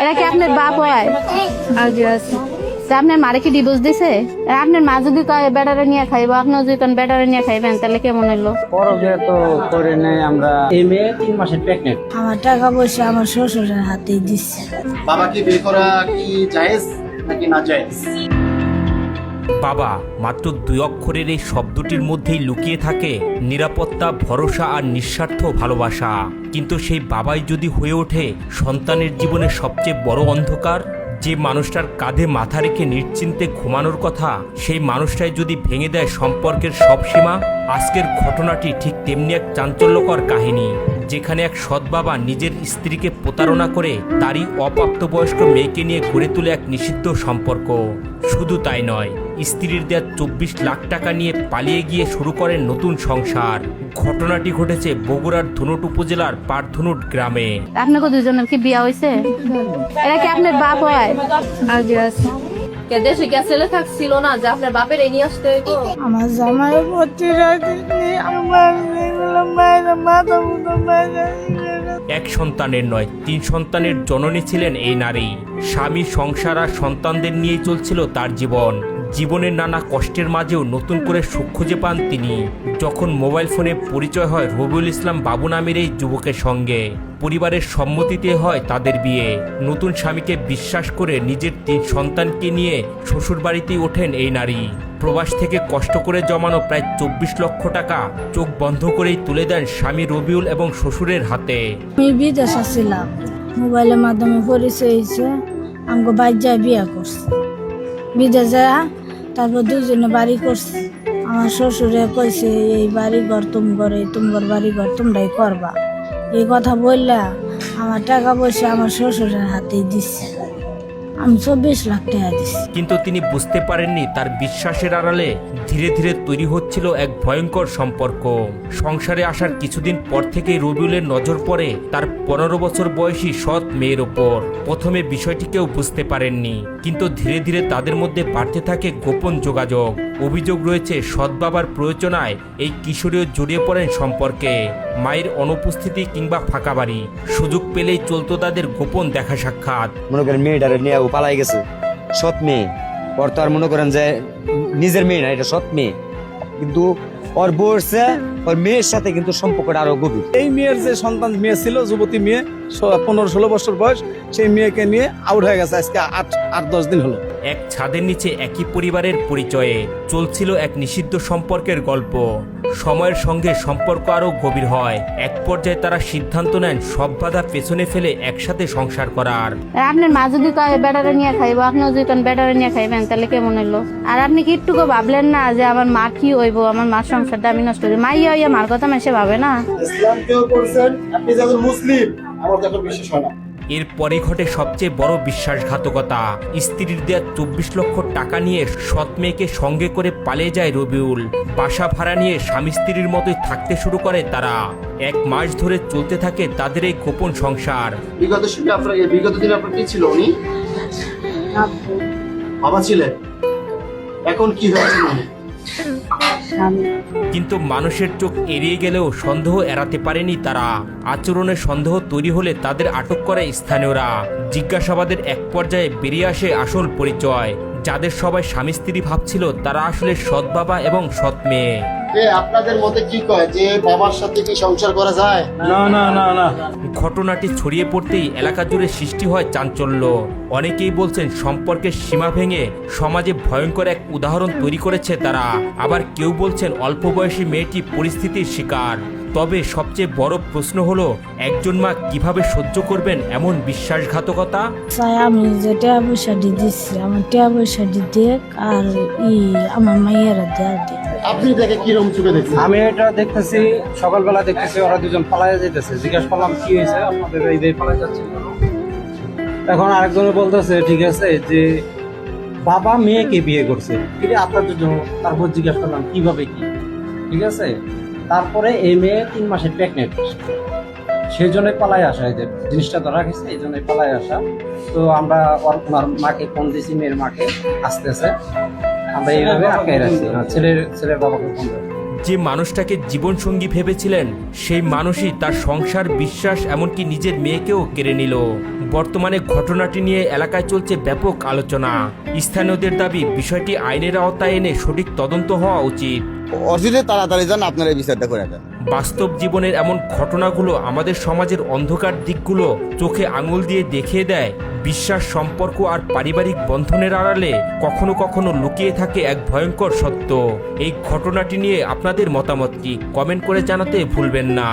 এরা কি আপনার বাপ হয়? আপনার মারে কি ডিভোর্স দিছে? আপনার মা যদি কয় বেটারে নিয়ে খাইবো, আপনিও যদি কোন বেটারে নিয়ে খাইবেন, তাহলে কেমন হইলো? পরবে তো করে নেই আমরা। এই মেয়ে 3 মাসের প্রেগনেন্ট। আমার টাকা পয়সা আমার শ্বশুরের হাতেই দিচ্ছে। বাবা কি বিয়ে করা কি জায়েজ নাকি না জায়েজ? বাবা মাত্র 2 অক্ষরের এই শব্দটির মধ্যেই লুকিয়ে থাকে নিরাপত্তা, ভরসা আর নিঃস্বার্থ ভালোবাসা। কিন্তু সেই বাবাই যদি হয়ে ওঠে সন্তানের জীবনের সবচেয়ে বড় অন্ধকার, যে মানুষটার কাঁধে মাথা রেখে নিশ্চিন্তে ঘুমানোর কথা, সেই মানুষটাই যদি ভেঙে দেয় সম্পর্কের সব সীমা। আজকের ঘটনাটি ঠিক তেমনি এক চাঞ্চল্যকর কাহিনী, যেখানে এক সৎ বাবা নিজের স্ত্রীকে প্রতারণা করে তারই অপ্রাপ্তবয়স্ক মেয়েকে নিয়ে গড়ে তোলে এক নিষিদ্ধ সম্পর্ক। শুধু তাই নয়, স্ত্রীর দেয়া 24 লাখ টাকা নিয়ে পালিয়ে গিয়ে শুরু করেন নতুন সংসার। ঘটনাটি ঘটেছে বগুড়ার ধুনট উপজেলার পারধুনট গ্রামে। আপনাকে দুজনের কি বিয়া হয়েছে? এরা কি আপনার বাপ হয়? দেশে ছেলে থাকছিল না যে আপনার বাপের এই নিয়ে আসতে হইব? আমার জামাই ভর্তি রাখি আমার মাথা মুখো এক সন্তানের নয়, 3 সন্তানের জননী ছিলেন এই নারী। স্বামী, সংসার আর সন্তানদের নিয়েই চলছিল তার জীবন। জীবনের নানা কষ্টের মাঝেও নতুন করে সুখ খুঁজে পান তিনি, যখন মোবাইল ফোনে পরিচয় হয় রবিউল ইসলাম বাবু নামের এই যুবকের সঙ্গে। পরিবারের সম্মতিতে হয় তাদের বিয়ে। নতুন স্বামীকে বিশ্বাস করে নিজের 3 সন্তানকে নিয়ে শ্বশুরবাড়িতেই ওঠেন এই নারী। প্রবাস থেকে কষ্ট করে জমানো প্রায় 24 লক্ষ টাকা চোখ বন্ধ করেই তুলে দেন স্বামী রবিউল এবং শ্বশুরের হাতে। আমি বিদেশ আসছিলাম, মোবাইলের মাধ্যমে পরিচয় হয়েছে, আমাকে বাইর যায় বিয়ে করছে। বিদেশ যায় তারপর দুজনে বাড়ি করছে। আমার শ্বশুরে কইছে এই বাড়ি ঘর তোমার বাড়ি ঘর তোমরাই করবা। এই কথা বললা আমার টাকা পয়সা আমার শ্বশুরের হাতেই দিচ্ছে। আমি 24 লাখ টাকা দিচ্ছি। কিন্তু তিনি বুঝতে পারেননি তার বিশ্বাসের আড়ালে ধীরে ধীরে তৈরি হচ্ছিল এক ভয়ঙ্কর সম্পর্ক। সংসারে আসার কিছুদিন পর থেকেই রবিউলের নজর পড়ে তার 15 বছর বয়সী সৎ মেয়ের ওপর। প্রথমে বিষয়টি কেউ বুঝতে পারেননি, কিন্তু ধীরে ধীরে তাদের মধ্যে বাড়তে থাকে গোপন যোগাযোগ। অভিযোগ রয়েছে সৎ বাবার প্রয়োজনায় এই কিশোরীও জড়িয়ে পড়েন সম্পর্কে। মায়ের অনুপস্থিতি কিংবা ফাঁকা বাড়ি, সুযোগ পেলেই চলতো তাদের গোপন দেখা সাক্ষাৎ। মনে করেন মেয়েটারে নিয়ে ও পালাই গেছে, সৎ মেয়ে। ওর তো আর মনে করেন যে নিজের মেয়ে না, এটা সৎ মেয়ে, কিন্তু ওর বউরছে ওর মেয়ের সাথে কিন্তু সম্পর্কটা আরো গভীর। এই মেয়ের যে সন্তান মেয়ে ছিল, যুবতী মেয়ে 15-16 বছর বয়স, সেই মেয়েকে নিয়ে আউট হয়ে গেছে আজকে 8-10 দিন হলো। এক ছাদের নিচে একই পরিবারের পরিচয়ে চলছিল এক নিষিদ্ধ সম্পর্কের গল্প। সময়ের সঙ্গে সম্পর্ক আরো গভীর হয়। এক পর্যায়ে তারা সিদ্ধান্ত নেন সব বাধা পেছনে ফেলে একসাথে সংসার করার। আপনার মা যদি কয় বেটারে নিয়ে খাইবো, আপনিও যদি কোন বেটারে নিয়ে খাইবেন, তাহলে কেমন হইলো? আর আপনি কি একটুকু ভাবলেন না যে আমার মা কি হইব, আমার মার সংসারটা আমি নষ্ট করি? মাইয়া হইয়া মার কথা মানুষে ভাবে না। ইসলাম কেউ করছেন, আপনি যখন মুসলিম, আমার তখন বিশ্বাস হয় না। এরপরে ঘটে সবচেয়ে বড় বিশ্বাসঘাতকতা। স্ত্রীর দেয়া 24 লক্ষ টাকা নিয়ে সৎ মেয়েকে সঙ্গে করে পালিয়ে যায় রবিউল। বাসা ভাড়া নিয়ে স্বামী স্ত্রীর মতোই থাকতে শুরু করে তারা। 1 মাস ধরে চলতে থাকে তাদের এই গোপন সংসার। বিগত দিনে আপনার কি ছিল? উনি বাবা ছিলেন, এখন কি হয়েছে? কিন্তু মানুষের চোখ এড়িয়ে গেলেও সন্দেহ এড়াতে পারেনি তারা। আচরণে সন্দেহ তৈরি হলে তাদের আটক করে স্থানীয়রা। জিজ্ঞাসাবাদের এক পর্যায়ে বেরিয়ে আসে আসল পরিচয়। যাদের সবাই স্বামী স্ত্রী ভাবছিল, তারা আসলে সৎ বাবা এবং সৎ মেয়ে। আপনাদের মতে কি কয় যে বাবার সাথে কি সংসার করা যায়? না না না না। ঘটনাটি ছড়িয়ে পড়তেই এলাকা জুড়ে সৃষ্টি হয় চাঞ্চল্য। অনেকেই বলছেন সম্পর্কের সীমা ভেঙে সমাজে ভয়ঙ্কর এক উদাহরণ তৈরি করেছে তারা। আবার কেউ বলছেন অল্প বয়সী মেয়েটি পরিস্থিতির শিকার। তবে সবচেয়ে বড় প্রশ্ন হলো, একজন মা কিভাবে সহ্য করবেন এমন বিশ্বাসঘাতকতা? তাই আমি যে টাকা পয়সা দিচ্ছি, আমার টাকা পয়সা দিতে আর আমার মাইয়েরা দেওয়া দিই। আপনি দেখে কিরকম চোখে দেখছেন? আমি এটা দেখতেছি, সকালবেলা দেখতেছি ওরা দুজন পালাইয়া যাইতেছে। জিজ্ঞাসা করলাম কি হয়েছে আপনাদের, এই যে পালাই যাচ্ছে। এখন আরেকজনে বলতেছে ঠিক আছে যে বাবা মেয়েকে বিয়ে করছে, এটা আপনাদের জন্য। তারপর জিজ্ঞাসা করলাম কিভাবে কি, ঠিক আছে। তারপরে এই মেয়ে 3 মাসের প্রেগনেন্ট, সেই জন্য পালাই আসা। এই যে জিনিসটা ধরা গেছে, এই জন্য পালাই আসা। তো আমরা ওনার মাকে ফোন দিয়েছি, মেয়ের মাকে আসতেছে। আমরা এইভাবে আটকাই রাখছি, ছেলের বাবাকে ফোন দিয়েছি। যে মানুষটাকে জীবনসঙ্গী ভেবেছিলেন সেই মানুষই তার সংসার, বিশ্বাস, এমনকি নিজের মেয়েকেও কেড়ে নিল। বর্তমানে ঘটনাটি নিয়ে এলাকায় চলছে ব্যাপক আলোচনা। স্থানীয়দের দাবি বিষয়টি আইনের আওতায় এনে সঠিক তদন্ত হওয়া উচিত। অচিরে তাড়াতাড়ি যান, আপনারা এই বিচারটা করে দেন। বাস্তব জীবনের এমন ঘটনাগুলো আমাদের সমাজের অন্ধকার দিকগুলো চোখে আঙুল দিয়ে দেখিয়ে দেয়। বিশ্বাস, সম্পর্ক আর পারিবারিক বন্ধনের আড়ালে কখনো কখনো লুকিয়ে থাকে এক ভয়ঙ্কর সত্য। এই ঘটনাটি নিয়ে আপনাদের মতামত কি? কমেন্ট করে জানাতে ভুলবেন না।